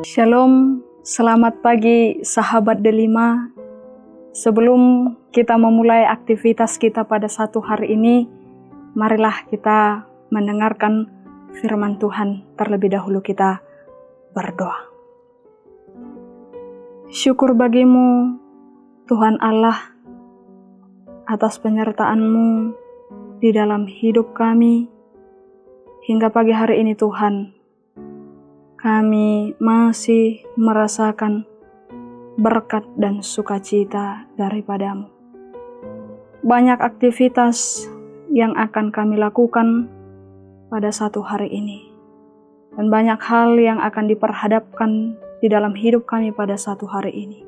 Shalom, selamat pagi sahabat Delima. Sebelum kita memulai aktivitas kita pada satu hari ini, marilah kita mendengarkan firman Tuhan. Terlebih dahulu kita berdoa. Syukur bagimu, Tuhan Allah, atas penyertaan-Mu di dalam hidup kami. Hingga pagi hari ini Tuhan, kami masih merasakan berkat dan sukacita daripada-Mu. Banyak aktivitas yang akan kami lakukan pada satu hari ini. Dan banyak hal yang akan diperhadapkan di dalam hidup kami pada satu hari ini.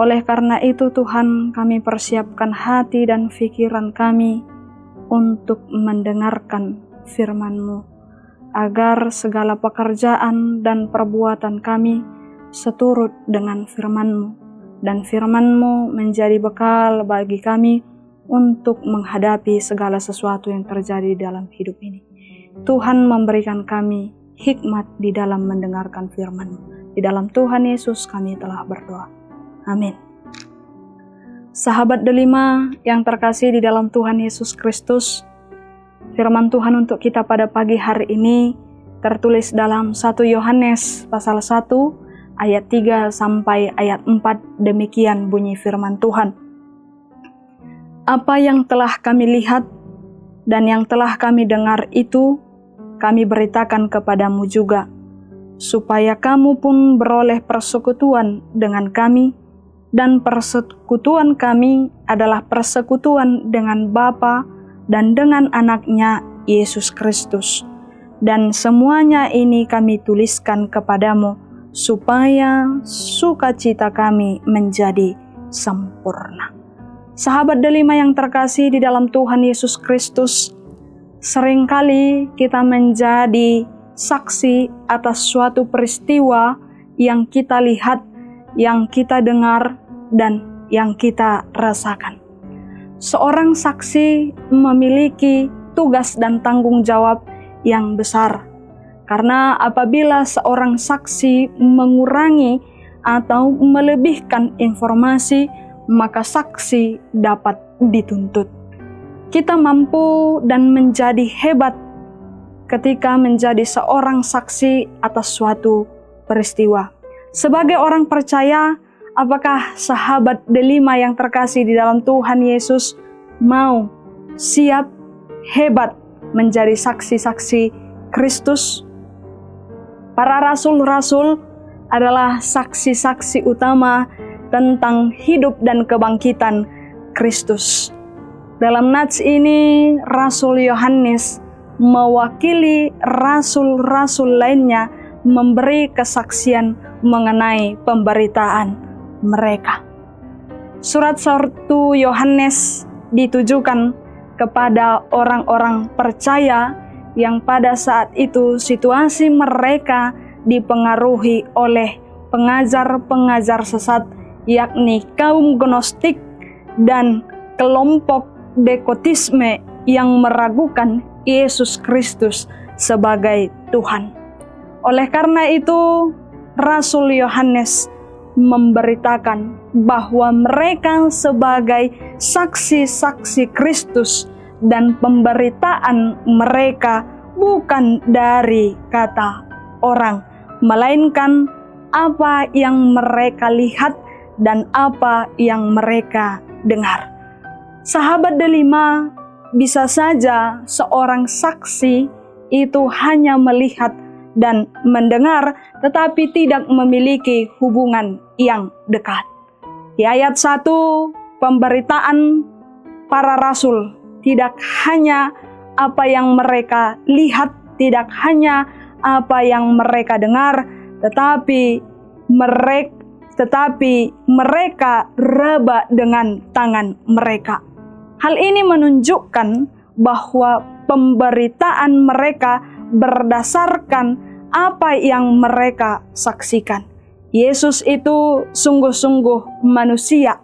Oleh karena itu Tuhan, kami persiapkan hati dan pikiran kami untuk mendengarkan firman-Mu, agar segala pekerjaan dan perbuatan kami seturut dengan firman-Mu, dan firman-Mu menjadi bekal bagi kami untuk menghadapi segala sesuatu yang terjadi dalam hidup ini. Tuhan memberikan kami hikmat di dalam mendengarkan firman-Mu. Di dalam Tuhan Yesus kami telah berdoa. Amin. Sahabat Delima yang terkasih di dalam Tuhan Yesus Kristus, firman Tuhan untuk kita pada pagi hari ini tertulis dalam 1 Yohanes pasal 1 ayat 3 sampai ayat 4. Demikian bunyi firman Tuhan. Apa yang telah kami lihat dan yang telah kami dengar itu kami beritakan kepadamu juga, supaya kamu pun beroleh persekutuan dengan kami, dan persekutuan kami adalah persekutuan dengan Bapa dan dengan anaknya Yesus Kristus. Dan semuanya ini kami tuliskan kepadamu, supaya sukacita kami menjadi sempurna. Sahabat Delima yang terkasih di dalam Tuhan Yesus Kristus, seringkali kita menjadi saksi atas suatu peristiwa yang kita lihat, yang kita dengar, dan yang kita rasakan. Seorang saksi memiliki tugas dan tanggung jawab yang besar. Karena apabila seorang saksi mengurangi atau melebihkan informasi, maka saksi dapat dituntut. Kita mampu dan menjadi hebat ketika menjadi seorang saksi atas suatu peristiwa. Sebagai orang percaya, apakah sahabat Delima yang terkasih di dalam Tuhan Yesus mau siap, hebat menjadi saksi-saksi Kristus? Para rasul-rasul adalah saksi-saksi utama tentang hidup dan kebangkitan Kristus. Dalam nats ini, Rasul Yohanes mewakili rasul-rasul lainnya memberi kesaksian mengenai pemberitaan mereka. Surat 1 Yohanes ditujukan kepada orang-orang percaya yang pada saat itu situasi mereka dipengaruhi oleh pengajar-pengajar sesat, yakni kaum Gnostik dan kelompok Dekotisme yang meragukan Yesus Kristus sebagai Tuhan. Oleh karena itu, Rasul Yohanes memberitakan bahwa mereka sebagai saksi-saksi Kristus dan pemberitaan mereka bukan dari kata orang, melainkan apa yang mereka lihat dan apa yang mereka dengar. Sahabat Delima, bisa saja seorang saksi itu hanya melihat dan mendengar, tetapi tidak memiliki hubungan yang dekat. Di ayat 1, pemberitaan para rasul tidak hanya apa yang mereka lihat, tidak hanya apa yang mereka dengar, tetapi mereka raba dengan tangan mereka. Hal ini menunjukkan bahwa pemberitaan mereka berdasarkan apa yang mereka saksikan. Yesus itu sungguh-sungguh manusia,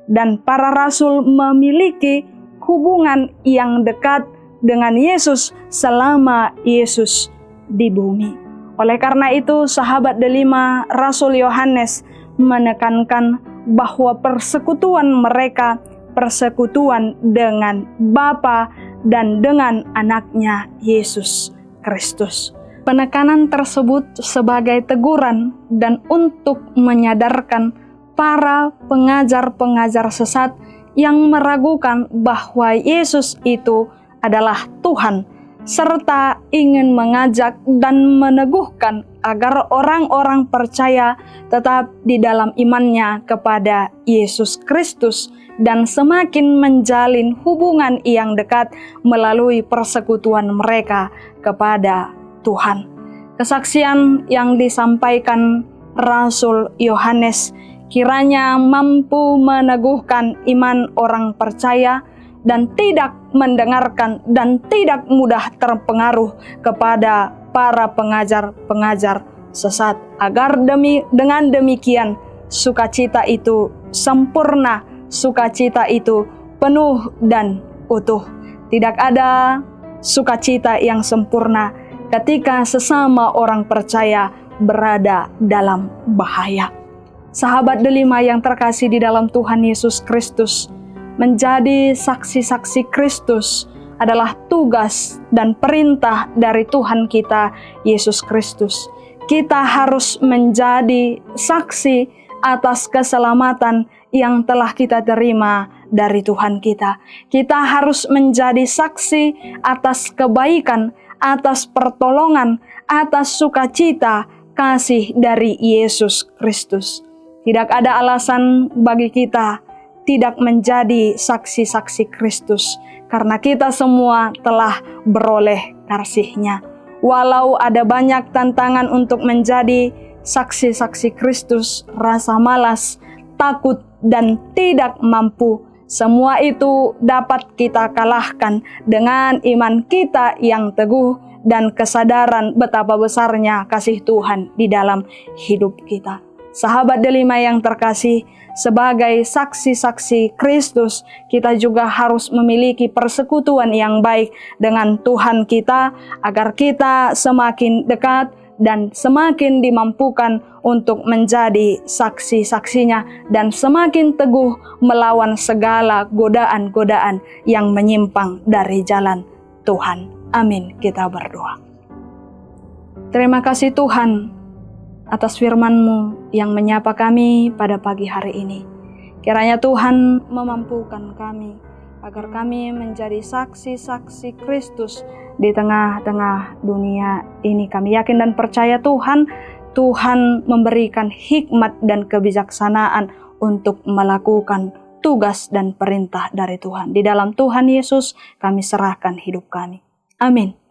dan para rasul memiliki hubungan yang dekat dengan Yesus selama Yesus di bumi. Oleh karena itu, sahabat delima Rasul Yohanes menekankan bahwa persekutuan mereka persekutuan dengan Bapa dan dengan anaknya Yesus Kristus. Penekanan tersebut sebagai teguran dan untuk menyadarkan para pengajar-pengajar sesat yang meragukan bahwa Yesus itu adalah Tuhan, serta ingin mengajak dan meneguhkan agar orang-orang percaya tetap di dalam imannya kepada Yesus Kristus dan semakin menjalin hubungan yang dekat melalui persekutuan mereka kepada Tuhan. Kesaksian yang disampaikan Rasul Yohanes kiranya mampu meneguhkan iman orang percaya dan tidak mendengarkan dan tidak mudah terpengaruh kepada para pengajar-pengajar sesat, agar dengan demikian sukacita itu sempurna, sukacita itu penuh dan utuh. Tidak ada sukacita yang sempurna ketika sesama orang percaya berada dalam bahaya. Sahabat delima yang terkasih di dalam Tuhan Yesus Kristus, menjadi saksi-saksi Kristus adalah tugas dan perintah dari Tuhan kita Yesus Kristus. Kita harus menjadi saksi atas keselamatan yang telah kita terima dari Tuhan kita. Kita harus menjadi saksi atas kebaikan, atas pertolongan, atas sukacita kasih dari Yesus Kristus. Tidak ada alasan bagi kita tidak menjadi saksi-saksi Kristus, karena kita semua telah beroleh kasih-Nya. Walau ada banyak tantangan untuk menjadi saksi-saksi Kristus, rasa malas, takut, dan tidak mampu, semua itu dapat kita kalahkan dengan iman kita yang teguh dan kesadaran betapa besarnya kasih Tuhan di dalam hidup kita. Sahabat delima yang terkasih, sebagai saksi-saksi Kristus, kita juga harus memiliki persekutuan yang baik dengan Tuhan kita, agar kita semakin dekat dan semakin dimampukan untuk menjadi saksi-saksinya dan semakin teguh melawan segala godaan-godaan yang menyimpang dari jalan Tuhan. Amin. Kita berdoa. Terima kasih Tuhan atas firman-Mu yang menyapa kami pada pagi hari ini. Kiranya Tuhan memampukan kami agar kami menjadi saksi-saksi Kristus di tengah-tengah dunia ini. Kami yakin dan percaya Tuhan memberikan hikmat dan kebijaksanaan untuk melakukan tugas dan perintah dari Tuhan. Di dalam Tuhan Yesus kami serahkan hidup kami. Amin.